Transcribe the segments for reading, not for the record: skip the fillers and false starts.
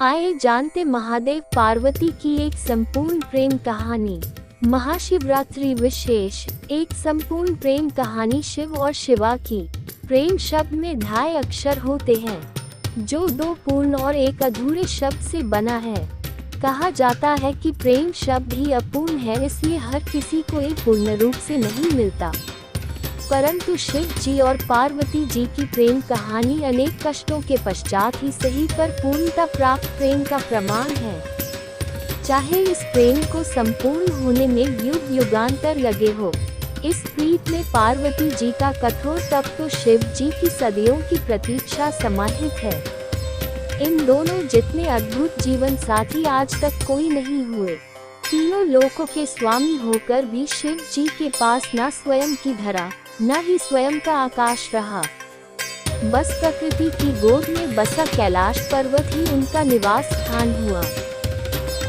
आइए जानते महादेव पार्वती की एक संपूर्ण प्रेम कहानी। महाशिवरात्रि विशेष। एक संपूर्ण प्रेम कहानी शिव और शिवा की। प्रेम शब्द में 2 अक्षर होते हैं, जो 2 पूर्ण और एक अधूरे शब्द से बना है। कहा जाता है कि प्रेम शब्द ही अपूर्ण है, इसलिए हर किसी को एक पूर्ण रूप से नहीं मिलता। परंतु शिव जी और पार्वती जी की प्रेम कहानी अनेक कष्टों के पश्चात ही सही पर पूर्णता प्राप्त प्रेम का प्रमाण है। चाहे इस प्रेम को संपूर्ण होने में युग युगांतर लगे हो, इस प्रीत में पार्वती जी का कठोर तप तो शिव जी की सदियों की प्रतीक्षा समाहित है। इन दोनों जितने अद्भुत जीवन साथी आज तक कोई नहीं हुए। तीनों लोकों के स्वामी होकर भी शिव जी के पास न स्वयं की धरा, न ही स्वयं का आकाश रहा। बस प्रकृति की गोद में बसा कैलाश पर्वत ही उनका निवास स्थान हुआ।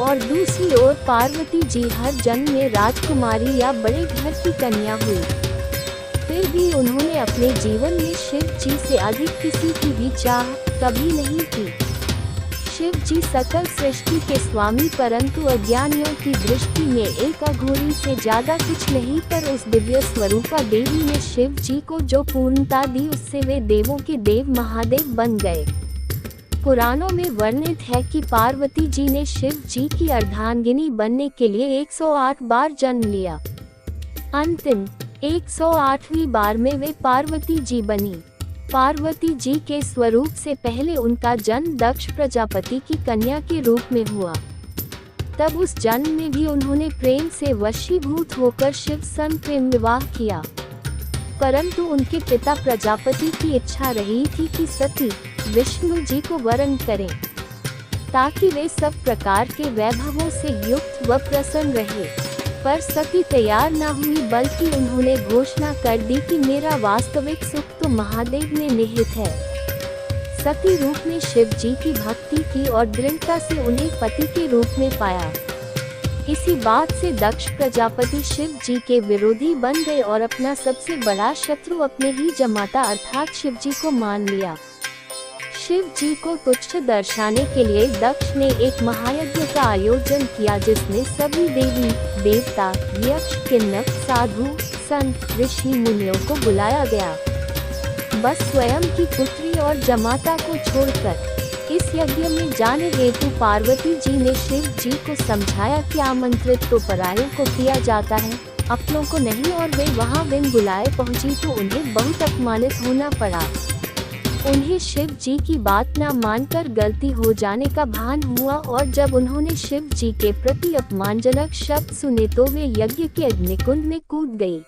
और दूसरी ओर पार्वती जी हर जन्म में राजकुमारी या बड़े घर की कन्या हुई। फिर भी उन्होंने अपने जीवन में शिव जी से अधिक किसी की भी चाह कभी नहीं की। शिव जी सकल सृष्टि के स्वामी, परंतु अज्ञानियों की दृष्टि में एक अघोरी से ज्यादा कुछ नहीं। पर उस दिव्य स्वरूपा देवी ने शिव जी को जो पूर्णता दी, उससे वे देवों के देव महादेव बन गए। पुराणों में वर्णित है कि पार्वती जी ने शिव जी की अर्धांगिनी बनने के लिए 108 बार जन्म लिया। अंतिम 108वीं बार में वे पार्वती जी बनी। पार्वती जी के स्वरूप से पहले उनका जन्म दक्ष प्रजापति की कन्या के रूप में हुआ। तब उस जन्म में भी उन्होंने प्रेम से वशीभूत होकर शिव संग प्रेम विवाह किया। परंतु उनके पिता प्रजापति की इच्छा रही थी कि सती विष्णु जी को वरण करें, ताकि वे सब प्रकार के वैभवों से युक्त व प्रसन्न रहे। पर सती तैयार न हुई, बल्कि उन्होंने घोषणा कर दी कि मेरा वास्तविक सुख तो महादेव में निहित है। सती रूप ने शिव जी की भक्ति की और दृढ़ता से उन्हें पति के रूप में पाया। इसी बात से दक्ष प्रजापति शिव जी के विरोधी बन गए और अपना सबसे बड़ा शत्रु अपने ही जमाता अर्थात शिव जी को मान लिया। शिव जी को तुच्छ दर्शाने के लिए दक्ष ने एक महायज्ञ का आयोजन किया, जिसमें सभी देवी देवता, यक्ष, किन्नर, साधु, संत, ऋषि, मुनियों को बुलाया गया। बस स्वयं की पुत्री और जमाता को छोड़कर इस यज्ञ में जाने हेतु पार्वती जी ने शिव जी को समझाया कि आमंत्रित तो परायों को किया जाता है, अपनों को नहीं। और वे वहां बिन बुलाए पहुंची तो उन्हें बहुत अपमानित होना पड़ा। उन्हें शिव जी की बात न मानकर गलती हो जाने का भान हुआ, और जब उन्होंने शिव जी के प्रति अपमानजनक शब्द सुने तो वे यज्ञ के अग्निकुंड में कूद गई।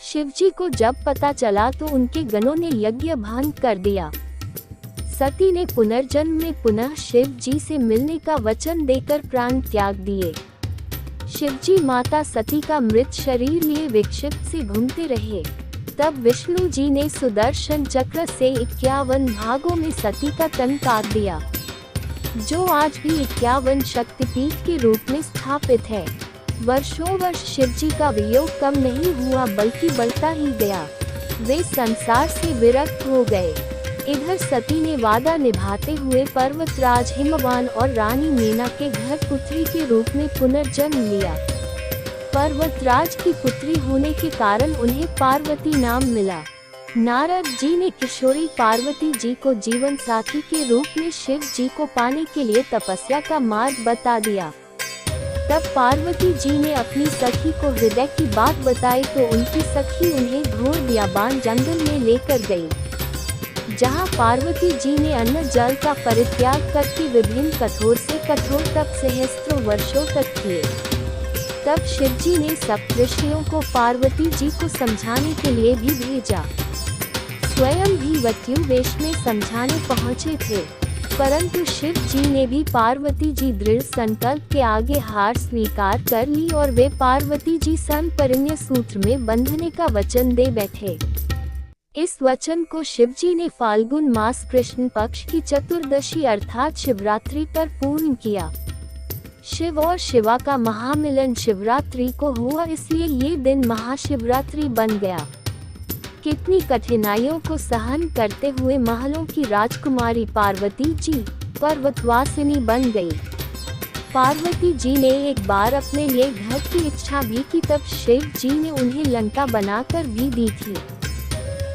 शिव जी को जब पता चला तो उनके गणों ने यज्ञ भंग कर दिया। सती ने पुनर्जन्म में पुनः शिव जी से मिलने का वचन देकर प्राण त्याग दिए। शिव जी माता सती का मृत शरीर लिए विक्षिप्त से घूमते रहे। तब विष्णु जी ने सुदर्शन चक्र से 51 भागों में सती का तन काट दिया, जो आज भी 51 शक्तिपीठ के रूप में स्थापित है। वर्षों वर्ष शिव जी का वियोग कम नहीं हुआ, बल्कि बढ़ता ही गया। वे संसार से विरक्त हो गए। इधर सती ने वादा निभाते हुए पर्वतराज हिमवान और रानी मीना के घर पुत्री के रूप में पुनर्जन्म लिया। पर्वतराज की पुत्री होने के कारण उन्हें पार्वती नाम मिला। नारद जी ने किशोरी पार्वती जी को जीवन साथी के रूप में शिव जी को पाने के लिए तपस्या का मार्ग बता दिया। तब पार्वती जी ने अपनी सखी को हृदय की बात बताई तो उनकी सखी उन्हें घोर बियाबान जंगल में लेकर गई, जहां पार्वती जी ने अन्न जल का परित्याग करके विभिन्न कठोर से कठोर तप सहस्त्रों वर्षों तक किए। तब शिव जी ने सप्तऋषियों को पार्वती जी को समझाने के लिए भी भेजा। स्वयं भी वत्यु वेश में समझाने पहुँचे थे, परंतु शिव जी ने भी पार्वती जी दृढ़ संकल्प के आगे हार स्वीकार कर ली और वे पार्वती जी सन परिण्य सूत्र में बंधने का वचन दे बैठे। इस वचन को शिव जी ने फाल्गुन मास कृष्ण पक्ष की चतुर्दशी अर्थात शिवरात्रि पर पूर्ण किया। शिव और शिवा का महामिलन शिवरात्रि को हुआ, इसलिए ये दिन महाशिवरात्रि बन गया। कितनी कठिनाइयों को सहन करते हुए महलों की राजकुमारी पार्वती जी पर्वतवासिनी बन गई। पार्वती जी ने एक बार अपने लिए घर की इच्छा भी की, तब शिव जी ने उन्हें लंका बनाकर भी दी थी।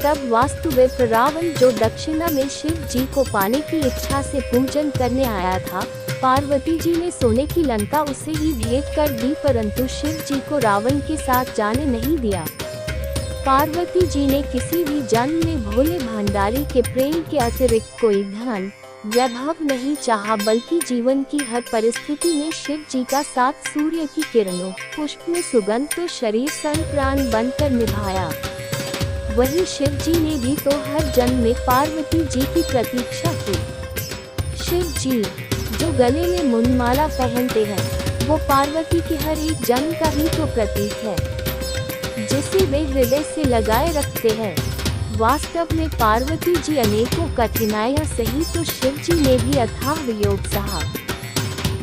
तब वास्तुविद रावण, जो दक्षिणा में शिव जी को पाने की इच्छा से पूजन करने आया था, पार्वती जी ने सोने की लंका उसे ही भेंट कर दी, परंतु शिव जी को रावण के साथ जाने नहीं दिया। पार्वती जी ने किसी भी जन्म में भोले भंडारी के प्रेम के अतिरिक्त कोई धन वैभव नहीं चाहा, बल्कि जीवन की हर परिस्थिति में शिव जी का साथ सूर्य की किरणों, पुष्प में सुगंध तो शरीर सन प्राण बनकर निभाया। वहीं शिव जी ने भी तो हर जन्म में पार्वती जी की प्रतीक्षा की। शिव जी जो गले में मुंडमाला पहनते हैं, वो पार्वती के हर एक जन्म का ही तो प्रतीक है, जिसे वे हृदय से लगाए रखते हैं। वास्तव में पार्वती जी अनेकों कठिनाइयां सही, तो शिव जी ने भी अथाह योग सहा।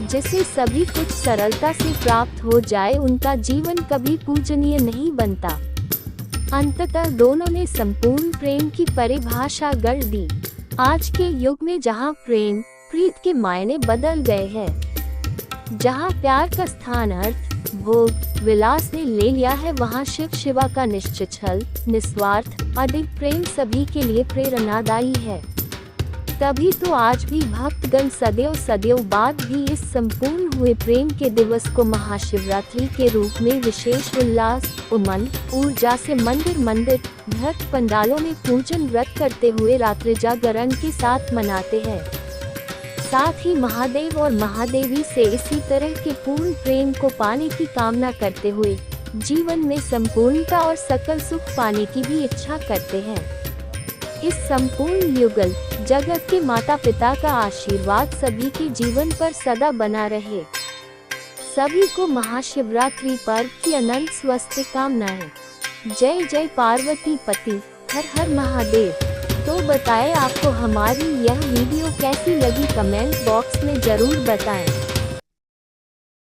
जिसे सभी कुछ सरलता से प्राप्त हो जाए, उनका जीवन कभी पूजनीय नहीं बनता। अंततः दोनों ने संपूर्ण प्रेम की परिभाषा गढ़ दी। आज के युग में जहां प्रेम प्रीत के मायने बदल गए हैं, जहां प्यार का स्थान अर्थ, भोग, विलास ने ले लिया है, वहां शिव शिवा का निश्चल, निस्वार्थ, अडिग प्रेम सभी के लिए प्रेरणादायी है। तभी तो आज भी भक्तगण सदैव बाद भी इस संपूर्ण हुए प्रेम के दिवस को महाशिवरात्रि के रूप में विशेष उल्लास, उमंग, ऊर्जा से मंदिर भर पंडालों में पूजन व्रत करते हुए रात्रि जागरण के साथ मनाते हैं। साथ ही महादेव और महादेवी से इसी तरह के पूर्ण प्रेम को पाने की कामना करते हुए जीवन में संपूर्णता और सकल सुख पाने की भी इच्छा करते हैं। इस संपूर्ण युगल जगत के माता पिता का आशीर्वाद सभी के जीवन पर सदा बना रहे। सभी को महाशिवरात्रि पर्व की अनंत स्वस्थ कामनाएं। जय जय पार्वती पति, हर हर महादेव। तो बताएं आपको हमारी यह वीडियो कैसी लगी, कमेंट बॉक्स में जरूर बताएं।